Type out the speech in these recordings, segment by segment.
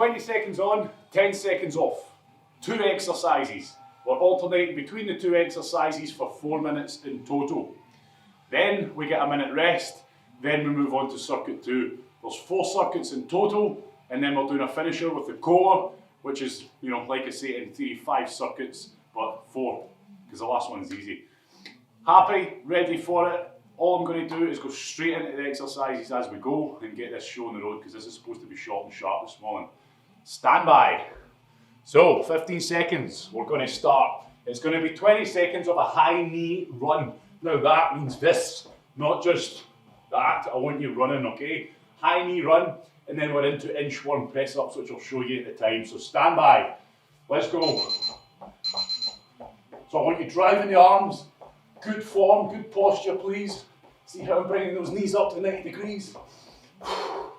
20 seconds on, 10 seconds off. 2 exercises. We're alternating between the 2 exercises for 4 minutes in total. Then we get a minute rest, then we move on to circuit 2. There's 4 circuits in total, and then we're doing a finisher with the core, which is, like I say, in theory 5 circuits, but 4, because the last one's easy. Happy, ready for it. All I'm going to do is go straight into the exercises as we go and get this show on the road, because this is supposed to be short and sharp this morning. Stand by. So, 15 seconds, we're going to start. It's going to be 20 seconds of a high knee run. Now that means this, not just that. I want you running, okay? High knee run, and then we're into inchworm press ups, which I'll show you at the time. So stand by. Let's go. So I want you driving the arms. Good form, good posture, please. See how I'm bringing those knees up to 90 degrees. Now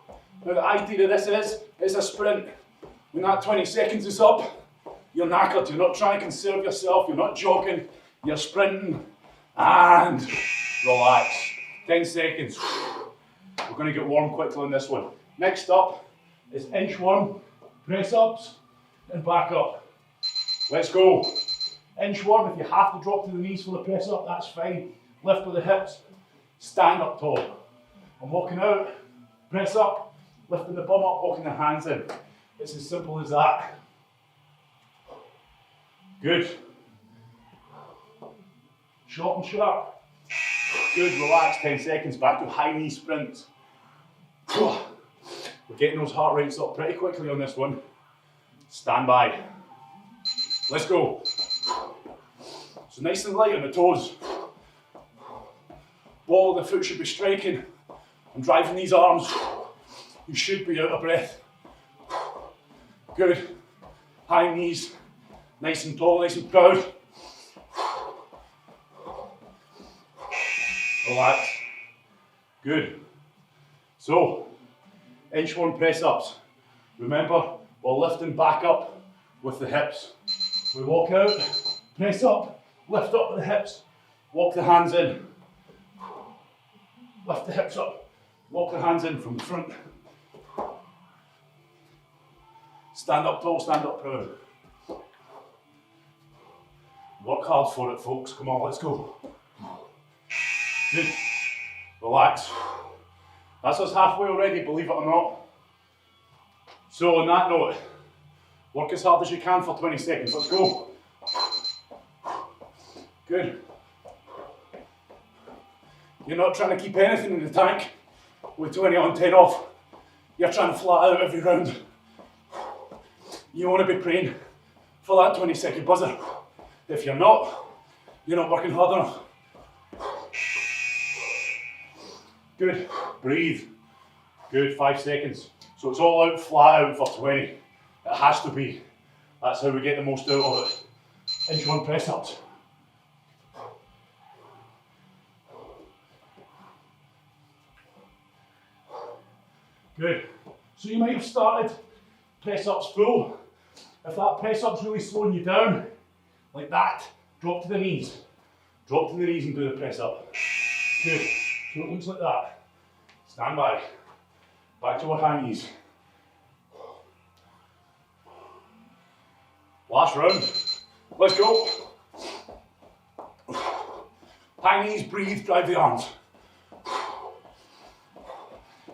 the idea of this is a sprint. When that 20 seconds is up, you're knackered. You're not trying to conserve yourself. You're not jogging. You're sprinting. And relax. 10 seconds. We're going to get warm quickly on this one. Next up is inchworm, press ups, and back up. Let's go. Inchworm, if you have to drop to the knees for the press up, that's fine. Lift with the hips, stand up tall. I'm walking out, press up, lifting the bum up, walking the hands in. It's as simple as that. Good. Short and sharp. Good, relax, 10 seconds, back to high knee sprints. We're getting those heart rates up pretty quickly on this one. Stand by. Let's go. So nice and light on the toes. Ball of the foot should be striking. I'm driving these arms. You should be out of breath. Good. High knees. Nice and tall, nice and proud. Relax. Good. So, inchworm press ups. Remember, we're lifting back up with the hips. We walk out, press up, lift up with the hips, walk the hands in. Lift the hips up, walk the hands in from the front. Stand up tall, stand up proud. Work hard for it, folks. Come on, let's go. Good. Relax. That's us halfway already, believe it or not. So on that note, work as hard as you can for 20 seconds. Let's go. Good. You're not trying to keep anything in the tank with 20 on, 10 off. You're trying to flat out every round. You want to be praying for that 20-second buzzer. If you're not working hard enough. Good. Breathe. Good. 5 seconds. So it's all out, flat out for 20. It has to be. That's how we get the most out of it. Inchworm press ups. Good. So you might have started press ups full. If that press up's really slowing you down, like that, drop to the knees. Drop to the knees and do the press up. Good. So it looks like that. Stand by. Back to our high knees. Last round. Let's go. High knees, breathe, drive the arms.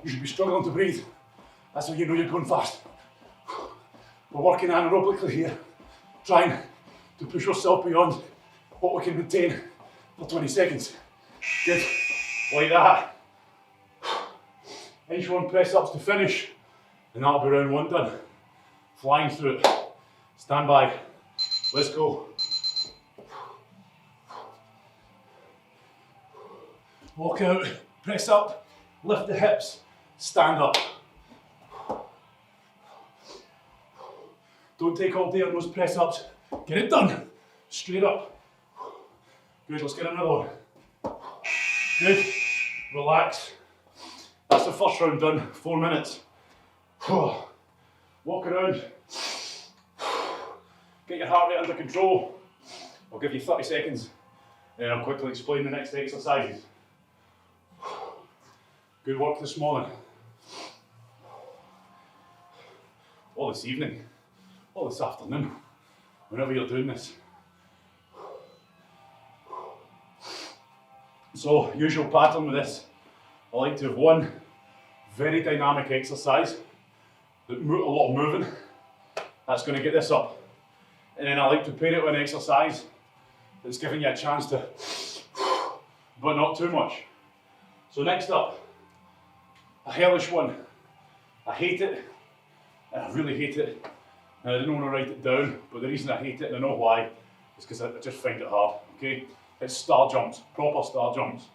You should be struggling to breathe. That's how you know you're going fast. We're working anaerobically here, trying to push yourself beyond what we can maintain for 20 seconds. Good. Like that. Inchworm press ups to finish, and that'll be round 1 done. Flying through it. Stand by. Let's go. Walk out, press up, lift the hips, stand up. Don't take all day on those press ups. Get it done. Straight up. Good, let's get another one. Good. Relax. That's the first round done. 4 minutes. Walk around. Get your heart rate under control. I'll give you 30 seconds and then I'll quickly explain the next exercises. Good work this morning. or this evening, or this afternoon, whenever you're doing this. So, usual pattern with this, I like to have one very dynamic exercise, a lot of moving, that's going to get this up. And then I like to pair it with an exercise that's giving you a chance to, but not too much. So next up, a hellish one. I hate it, and I really hate it. And I didn't want to write it down, but the reason I hate it, and I know why, is because I just find it hard, okay? It's star jumps, proper star jumps.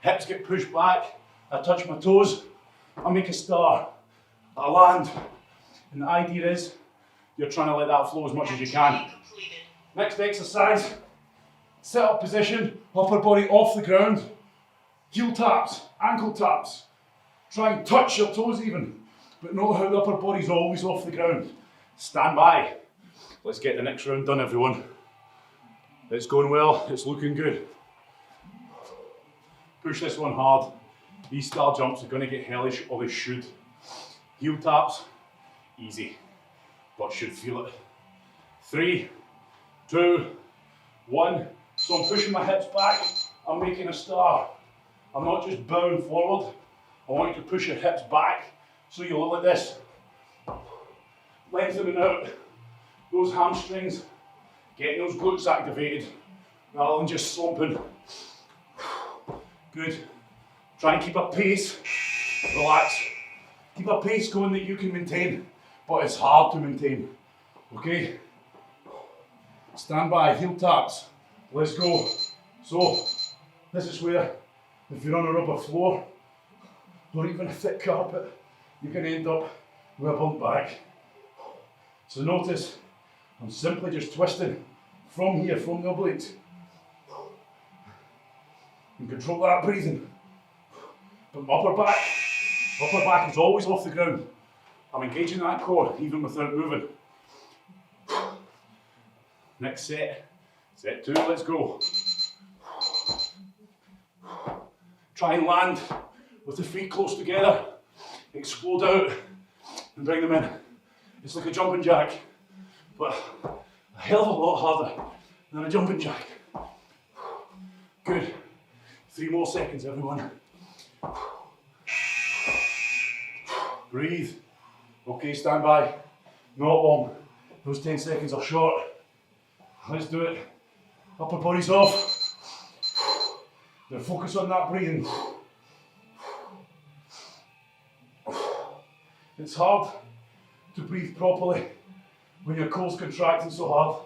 Hips get pushed back, I touch my toes, I make a star, I land. And the idea is, you're trying to let that flow as much as you can. Next exercise, set up position, upper body off the ground, heel taps, ankle taps. Try and touch your toes even, but note how the upper body's always off the ground. Stand by. Let's get the next round done, everyone. It's going well, it's looking good. Push this one hard. These star jumps are going to get hellish, or they should. Heel taps, easy, but should feel it. 3, 2, 1. So I'm pushing my hips back, I'm making a star. I'm not just bowing forward, I want you to push your hips back so you look like this. Lengthening out those hamstrings, getting those glutes activated rather than just slumping. Good. Try and keep a pace, relax. Keep a pace going that you can maintain, but it's hard to maintain, okay? Stand by, heel taps, let's go. So, this is where, if you're on a rubber floor, or even a thick carpet, you can end up with a bump back. So notice, I'm simply just twisting from here, from the obliques. And control that breathing. But my upper back is always off the ground. I'm engaging that core, even without moving. Next set, set 2, let's go. Try and land with the feet close together. Explode out and bring them in. It's like a jumping jack, but a hell of a lot harder than a jumping jack. Good. 3 more seconds, everyone. Breathe. Okay, stand by. Not long. Those 10 seconds are short. Let's do it. Upper body's off. Now focus on that breathing. It's hard to breathe properly when your core's contracting so hard.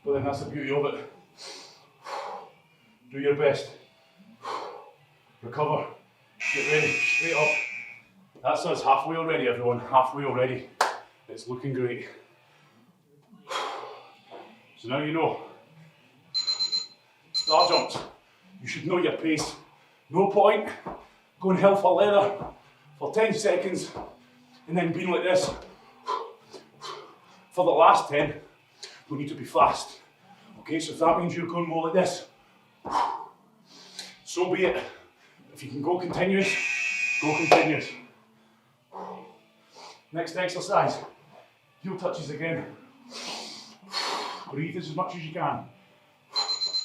But then that's the beauty of it. Do your best. Recover. Get ready. Straight up. That's us halfway already, everyone. Halfway already. It's looking great. So now you know. Star jumps. You should know your pace. No point going hell for leather for 10 seconds and then being like this. For the last 10, we need to be fast. Okay, so if that means you're going more like this, so be it. If you can go continuous, go continuous. Next exercise, heel touches again. Breathe as much as you can.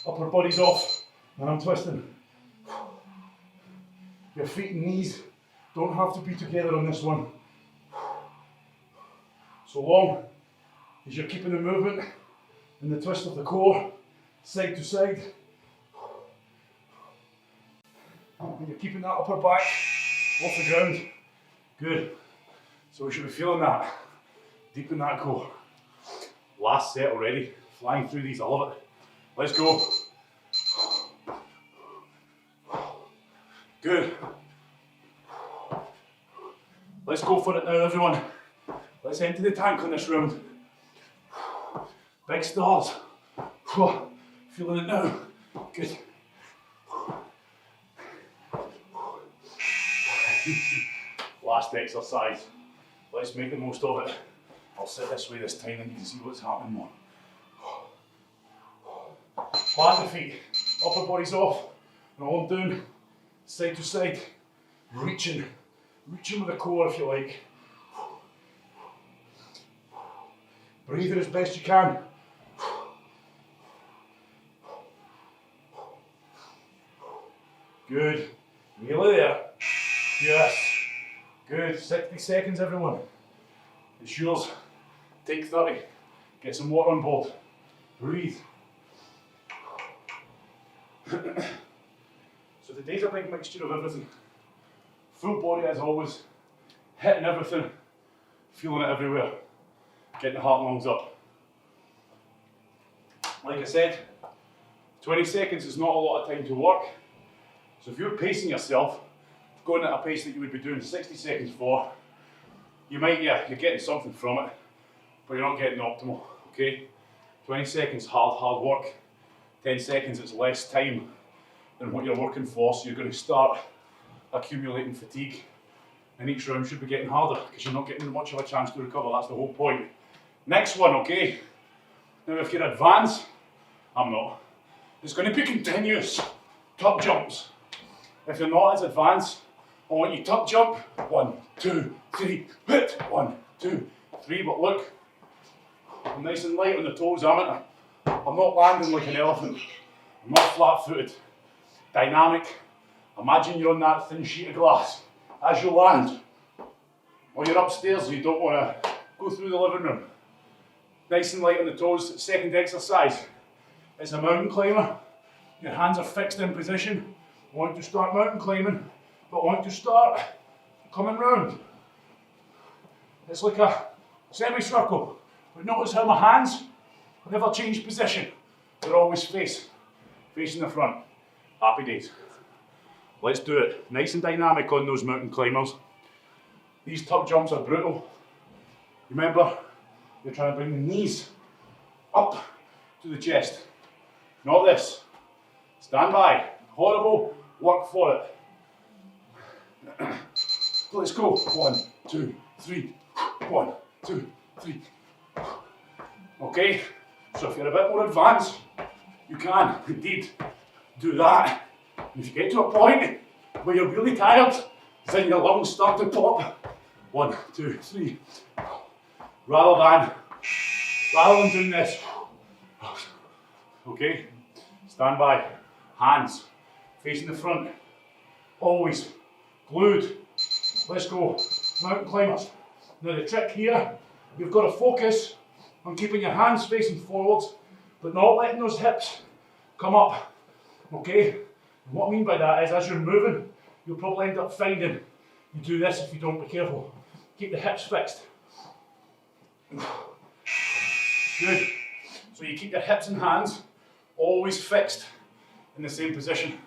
Upper body's off, and I'm twisting. Your feet and knees don't have to be together on this one. So long as you're keeping the movement and the twist of the core side to side. And you're keeping that upper back off the ground. Good. So we should be feeling that deep in that core. Last set already. Flying through these, I love it. Let's go. Good. Let's go for it now, everyone. Let's empty the tank on this round. Big stars. Feeling it now. Good. Last exercise. Let's make the most of it. I'll sit this way this time and you can see what's happening more. Plant the feet. Upper body's off. And all I'm doing, side to side, reaching with the core if you like. Breathe it as best you can. Good. Nearly there. Yes. Good. 60 seconds, everyone. It's yours. Take 30. Get some water on board. Breathe. So today's a big mixture of everything. Full body as always. Hitting everything. Feeling it everywhere. Getting the heart and lungs up. Like I said, 20 seconds is not a lot of time to work. So if you're pacing yourself, going at a pace that you would be doing 60 seconds for, you might, you're getting something from it, but you're not getting optimal, okay? 20 seconds, hard work. 10 seconds, it's less time than what you're working for, so you're going to start accumulating fatigue. And each round should be getting harder, because you're not getting much of a chance to recover, that's the whole point. Next one, okay? Now if you're advanced, I'm not. It's going to be continuous tuck jumps. If you're not as advanced, I want you tuck jump. 1, 2, 3, hit. 1, 2, 3. But look, I'm nice and light on the toes, I'm not landing like an elephant. I'm not flat-footed. Dynamic. Imagine you're on that thin sheet of glass as you land. Or you're upstairs, you don't want to go through the living room. Nice and light on the toes. Second exercise. It's a mountain climber. Your hands are fixed in position. I want to start mountain climbing, but I want to start coming round. It's like a semicircle, but notice how my hands never change position. They're always facing the front. Happy days. Let's do it. Nice and dynamic on those mountain climbers. These tuck jumps are brutal. Remember, you're trying to bring the knees up to the chest. Not this. Stand by. Horrible. Work for it. Let's go. 1, 2, 3. 1, 2, 3. Okay, so if you're a bit more advanced, you can indeed do that. And if you get to a point where you're really tired, then your lungs start to pop. 1, 2, 3. Rather than doing this. Okay, stand by. Hands facing the front, always glued. Let's go, mountain climbers. Now the trick here, you've got to focus on keeping your hands facing forwards, but not letting those hips come up, okay? And what I mean by that is as you're moving, you'll probably end up finding you do this if you don't be careful. Keep the hips fixed. Good. So you keep your hips and hands always fixed in the same position.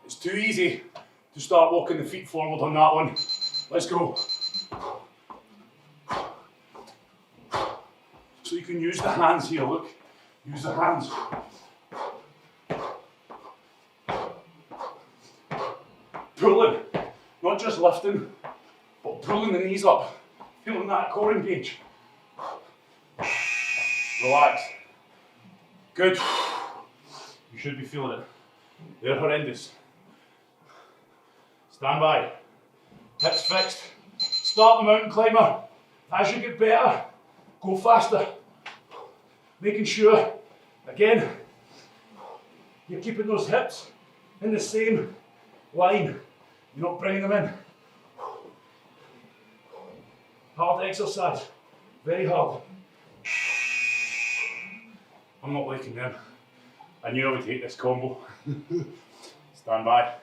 It's too easy to start walking the feet forward on that one. Let's go. So you can use the hands here, look. Use the hands. Pulling, not just lifting, but pulling the knees up. Feeling that core engage. Relax. Good. You should be feeling it. They're horrendous. Stand by. Hips fixed. Start the mountain climber. As you get better, go faster. Making sure, again, you're keeping those hips in the same line. You're not bringing them in. Hard exercise. Very hard. I'm not liking them. I knew I would hate this combo. Stand by.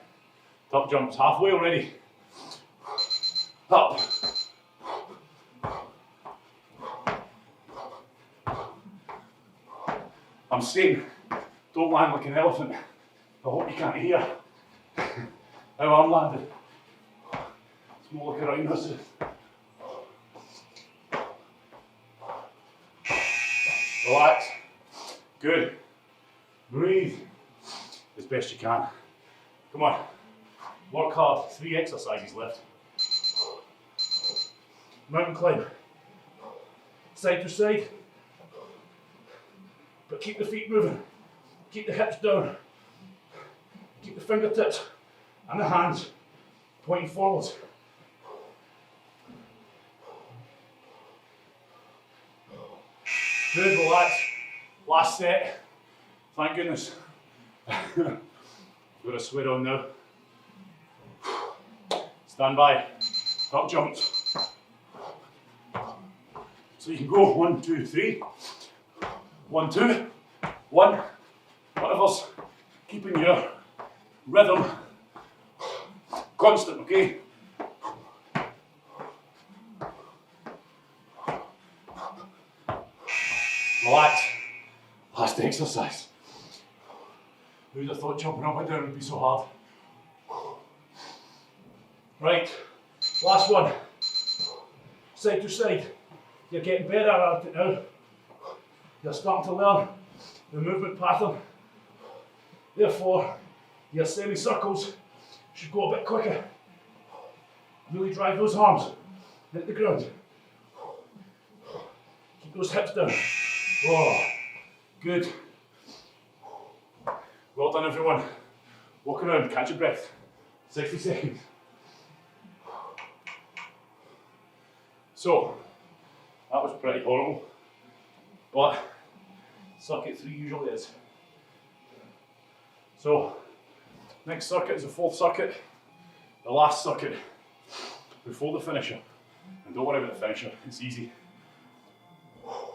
Tuck jumps halfway already. Up. I'm saying, don't land like an elephant. I hope you can't hear how I'm landing. It's more like a rhinoceros. Relax. Good. Breathe as best you can. Come on. Work hard. 3 exercises left. Mountain climb. Side to side. But keep the feet moving. Keep the hips down. Keep the fingertips and the hands pointing forwards. Good, relax. Last set. Thank goodness. Got a sweat on now. Stand by. Top jumps. So you can go 1, 2, 3. 1, 2. 1. Whatever's keeping your rhythm constant, okay? Relax. Last exercise. Who'd have thought jumping up and down would be so hard? Right, last one. Side to side. You're getting better at it now. You're starting to learn the movement pattern. Therefore, your semicircles should go a bit quicker. Really drive those arms hit the ground. Keep those hips down. Oh, good. Well done, everyone. Walk around, catch your breath. 60 seconds. So, that was pretty horrible, but circuit 3 usually is. So, next circuit is the 4th circuit, the last circuit before the finisher. And don't worry about the finisher, it's easy.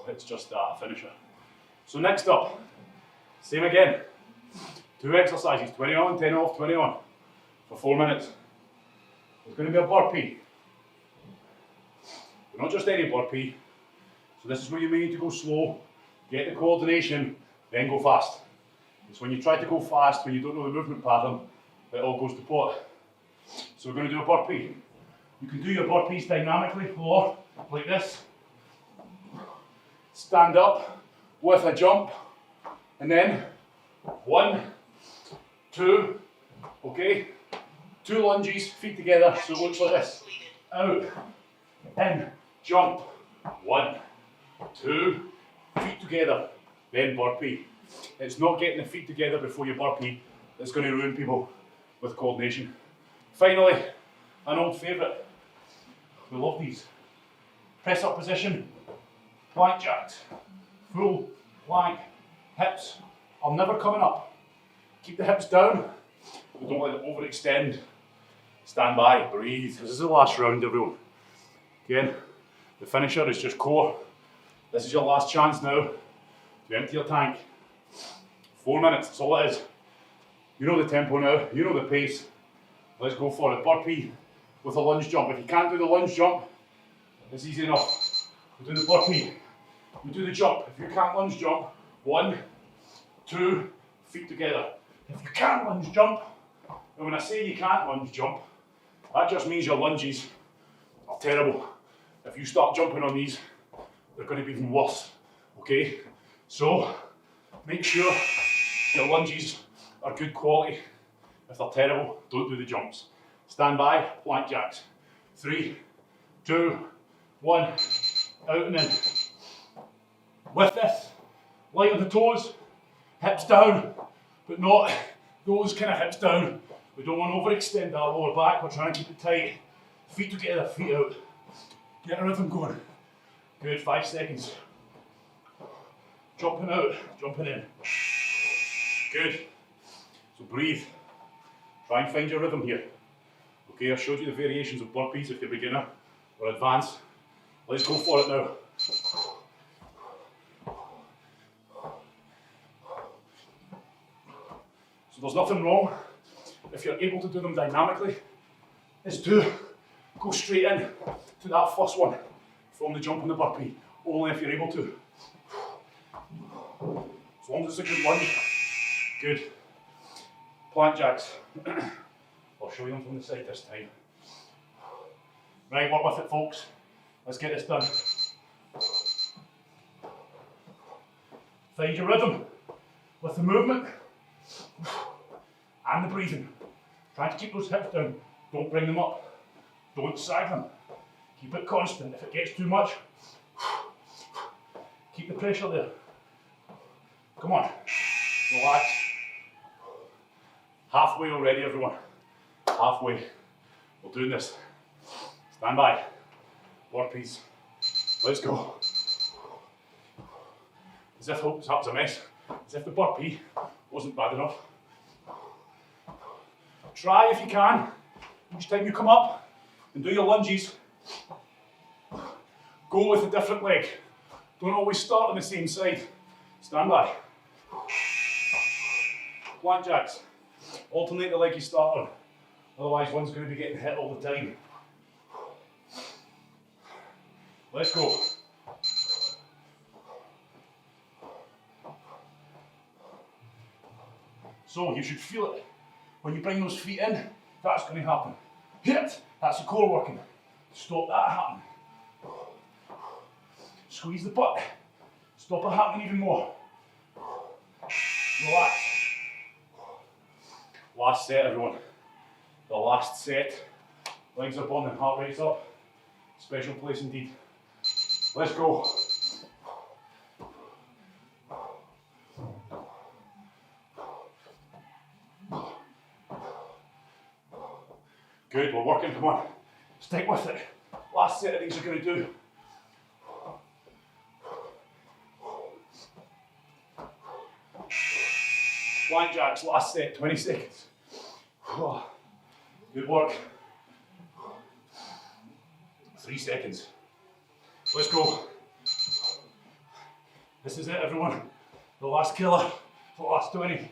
It's just that, finisher. So next up, same again. 2 exercises, 20 on, 10 off, 20 on, for 4 minutes. There's going to be a burpee. But not just any burpee. So this is where you may need to go slow, get the coordination, then go fast. It's when you try to go fast, when you don't know the movement pattern, it all goes to pot. So we're going to do a burpee. You can do your burpees dynamically or like this. Stand up with a jump, and then 1, 2, okay? 2 lunges, feet together, so it looks like this. Out, in, jump, 1, 2, feet together, then burpee. It's not getting the feet together before you burpee that's going to ruin people with coordination. Finally, an old favourite. We love these. Press up position, plank jacks, full plank, hips are never coming up. Keep the hips down, but don't let them overextend. Stand by, breathe. This is the last round, everyone. Again, the finisher is just core. This is your last chance now to empty your tank. 4 minutes, that's all it is. You know the tempo now, you know the pace. Let's go for it. Burpee with a lunge jump. If you can't do the lunge jump, it's easy enough. We do the burpee, we do the jump. If you can't lunge jump, 1, 2, feet together. If you can't lunge jump, and when I say you can't lunge jump, that just means your lunges are terrible. If you start jumping on these, they're going to be even worse, okay? So, make sure your lunges are good quality. If they're terrible, don't do the jumps. Stand by, plank jacks. 3, 2, 1, out and in. With this, light on the toes, hips down, but not those kind of hips down. We don't want to overextend our lower back, we're trying to keep it tight. Feet together, feet out. Get a rhythm going. Good, 5 seconds. Jumping out, jumping in. Good. So breathe. Try and find your rhythm here. Okay, I showed you the variations of burpees if you're beginner or advanced. Let's go for it now. So there's nothing wrong if you're able to do them dynamically, is to go straight in to that first one from the jump and the burpee, only if you're able to. As long as it's a good lunge, good. Plank jacks. I'll show you them from the side this time. Right, work with it, folks. Let's get this done. Find your rhythm with the movement and the breathing. Try to keep those hips down. Don't bring them up. Don't sag them. Keep it constant. If it gets too much, keep the pressure there. Come on. Relax. Halfway already, everyone. Halfway. We're doing this. Stand by. Burpees. Let's go. as if that was a mess, as if the burpee wasn't bad enough. Try if you can, each time you come up and do your lunges, go with a different leg. Don't always start on the same side. Stand by. Plank jacks. Alternate the leg you start on, otherwise one's going to be getting hit all the time. Let's go. So you should feel it. When you bring those feet in, that's going to happen. Hit! That's the core working. Stop that happening. Squeeze the butt. Stop it happening even more. Relax. Last set, everyone. The last set. Legs up on them, heart rate's up. Special place indeed. Let's go. Good, we're working, come on. Stick with it. Last set of these are going to do. Plank jacks, last set, 20 seconds. Good work. 3 seconds. Let's go. This is it, everyone. The last killer for the last 20.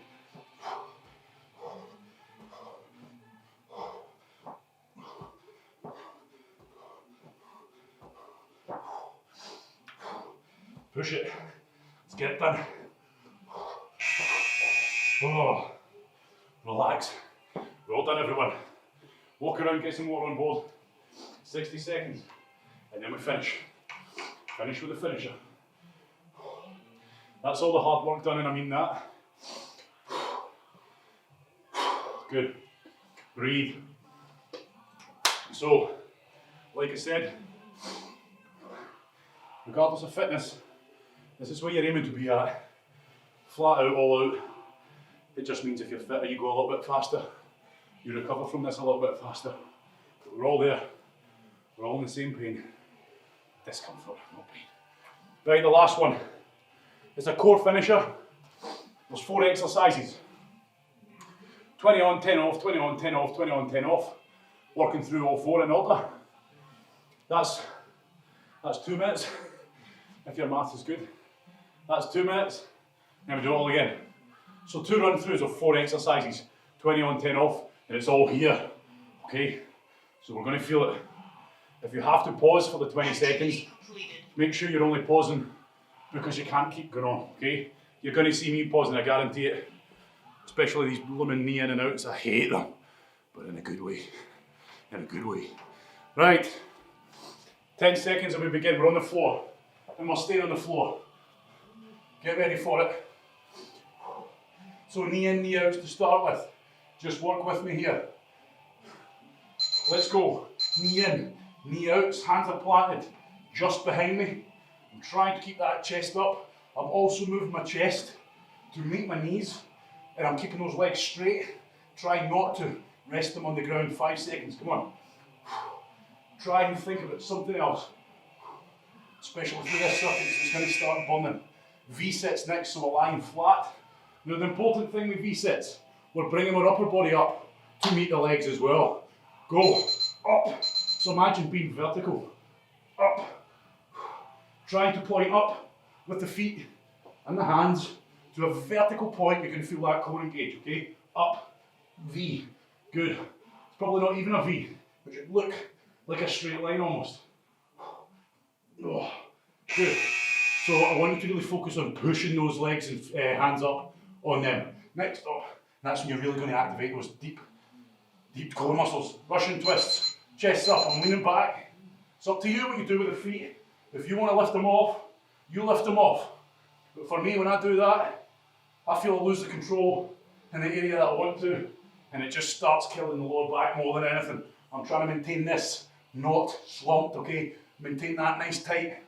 Push it. Let's get it done. Oh, relax. We're all done, everyone. Walk around, get some water on board. 60 seconds, and then we finish. Finish with the finisher. That's all the hard work done, and I mean that. Good. Breathe. So, like I said, regardless of fitness, this is where you're aiming to be at. Flat out, all out. It just means if you're fitter, you go a little bit faster. You recover from this a little bit faster. But we're all there. We're all in the same pain. Discomfort, not pain. Right, the last one. It's a core finisher. There's 4 exercises. 20 on, 10 off, 20 on, 10 off, 20 on, 10 off. Working through all 4 in order. That's 2 minutes, if your math is good. That's 2 minutes. Then we do it all again. So 2 run-throughs of 4 exercises, 20 on, 10 off, and it's all here, okay? So we're going to feel it. If you have to pause for the 20 seconds, make sure you're only pausing because you can't keep going on, okay? You're going to see me pausing, I guarantee it. Especially these blooming knee in and outs, I hate them. But in a good way, in a good way. Right, 10 seconds and we begin, we're on the floor. And we're staying on the floor. Get ready for it. So knee in, knee out to start with. Just work with me here. Let's go. Knee in, knee out, hands are planted just behind me. I'm trying to keep that chest up. I'm also moving my chest to meet my knees, and I'm keeping those legs straight. Try not to rest them on the ground. 5 seconds, come on. Try and think about something else. Especially through this circuit, it's going to start burning. V-sits next, so we're lying flat. Now the important thing with V-sits, we're bringing our upper body up to meet the legs as well. Go, up. So imagine being vertical. Up. Trying to point up with the feet and the hands to a vertical point. You can feel that core engage, okay? Up, V, good. It's probably not even a V, but it look like a straight line almost. Oh, good. So I want you to really focus on pushing those legs and hands up on them. Next up, that's when you're really going to activate those deep core muscles. Russian twists, chest up, I'm leaning back. It's up to you what you do with the feet. If you want to lift them off, you lift them off. But for me, when I do that, I feel I lose the control in the area that I want to, and it just starts killing the lower back more than anything. I'm trying to maintain this, not slumped, okay? Maintain that nice tight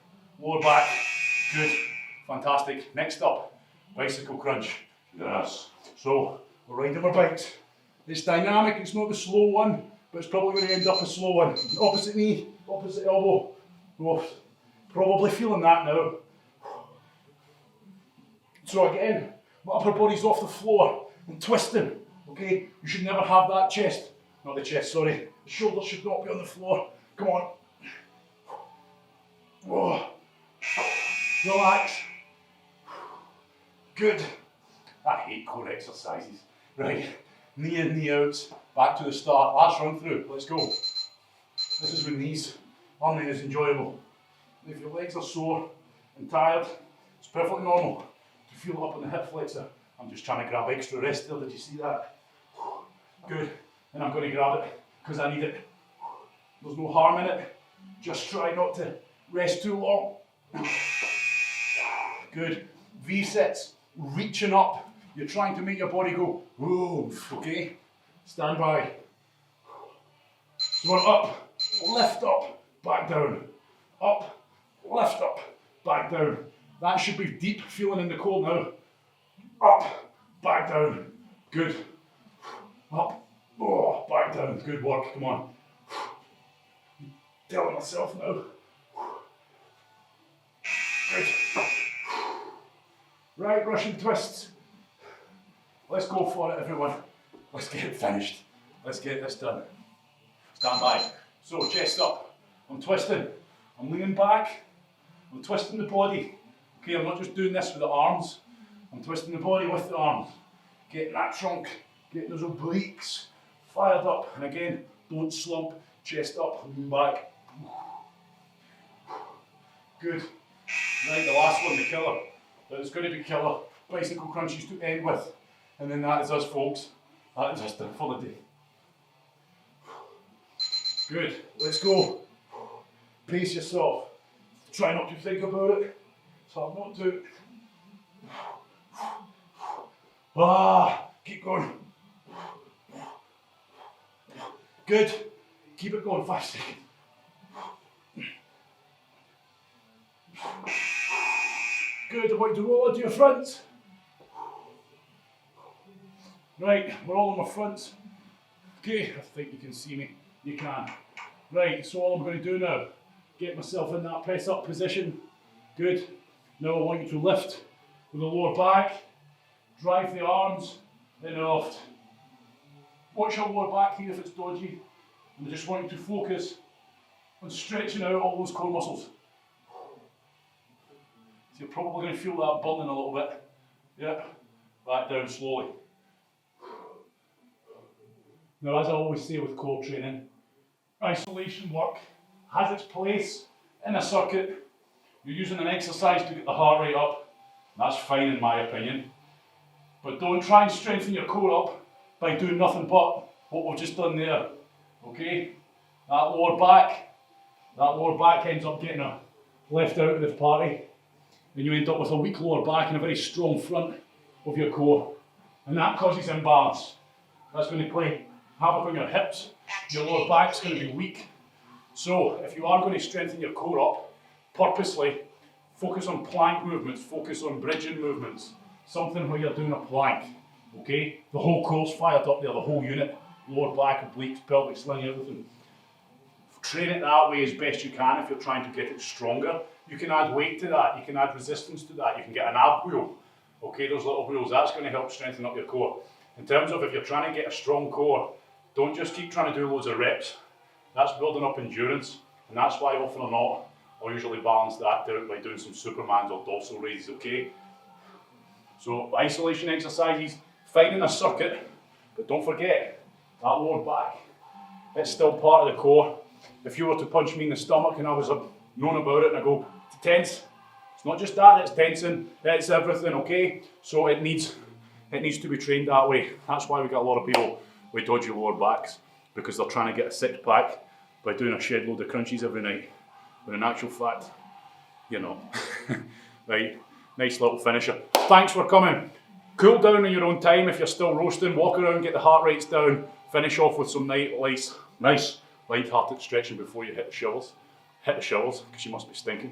lower back. Good, fantastic. Next up, bicycle crunch. Yes. So, we're riding our bikes. It's dynamic, it's not the slow one, but it's probably going to end up a slow one. Opposite knee, opposite elbow. Oh, probably feeling that now. So again, my upper body's off the floor. I'm twisting, okay? You should never have that chest, not the chest, sorry. The shoulders should not be on the floor. Come on. Whoa. Relax. Good. I hate core exercises. Right, knee in, knee out, back to the start. Last run through, let's go. This is when knees aren't as enjoyable. If your legs are sore and tired, it's perfectly normal to feel it up on the hip flexor. I'm just trying to grab extra rest there, did you see that? Good, and I'm going to grab it because I need it. There's no harm in it, just try not to rest too long. Good, V-sits, reaching up. You're trying to make your body go, oomph, okay? Stand by. So up, lift up, back down. Up, lift up, back down. That should be deep feeling in the core now. Up, back down. Good. Up, oh, back down. Good work, come on. Telling myself now. Good. Right, Russian twists. Let's go for it, everyone. Let's get it finished. Let's get this done. Stand by. So, chest up. I'm twisting. I'm leaning back. I'm twisting the body. Okay, I'm not just doing this with the arms. I'm twisting the body with the arms. Getting that trunk, getting those obliques fired up. And again, don't slump. Chest up, lean back. Good. Right, the last one, the killer. But it's going to be killer. Bicycle crunches to end with. And then that is us, folks. That is us done for the day. Good, let's go. Pace yourself. Try not to think about it. So I'm not doing. Keep going. Good. Keep it going, 5 seconds. Good, I want you to roll onto your fronts. Right, we're all on my fronts. Okay, I think you can see me. You can. Right, so all I'm going to do now, get myself in that press up position. Good. Now I want you to lift with the lower back, drive the arms, then lift. Watch your lower back here if it's dodgy. And I just want you to focus on stretching out all those core muscles. So you're probably going to feel that burning a little bit. Yeah, back down slowly. Now, as I always say with core training, isolation work has its place in a circuit. You're using an exercise to get the heart rate up. That's fine in my opinion. But don't try and strengthen your core up by doing nothing but what we've just done there. Okay? That lower back ends up getting left out of the party. And you end up with a weak lower back and a very strong front of your core. And that causes imbalance. That's going to play havoc on your hips. Your lower back's going to be weak. So if you are going to strengthen your core up, purposely focus on plank movements, focus on bridging movements. Something where you're doing a plank. Okay? The whole core's fired up there, the whole unit. Lower back, obliques, pelvic sling, everything. Train it that way as best you can if you're trying to get it stronger. You can add weight to that, you can add resistance to that, you can get an ab wheel. Okay, those little wheels, that's going to help strengthen up your core. In terms of if you're trying to get a strong core, don't just keep trying to do loads of reps. That's building up endurance, and that's why often or not, I'll usually balance that out by doing some Supermans or dorsal raises, okay? So isolation exercises, fine in a circuit, but don't forget, that lower back, it's still part of the core. If you were to punch me in the stomach and I was known about it and I go, it's tense, it's not just that, it's tensing, it's everything, okay? So it needs to be trained that way. That's why we got a lot of people with dodgy lower backs, because they're trying to get a six pack by doing a shed load of crunchies every night. But in actual fact, you know, right, nice little finisher. Thanks for coming. Cool down in your own time if you're still roasting, walk around, get the heart rates down, finish off with some nice light-hearted stretching before you hit the showers. Hit the showers, because you must be stinking.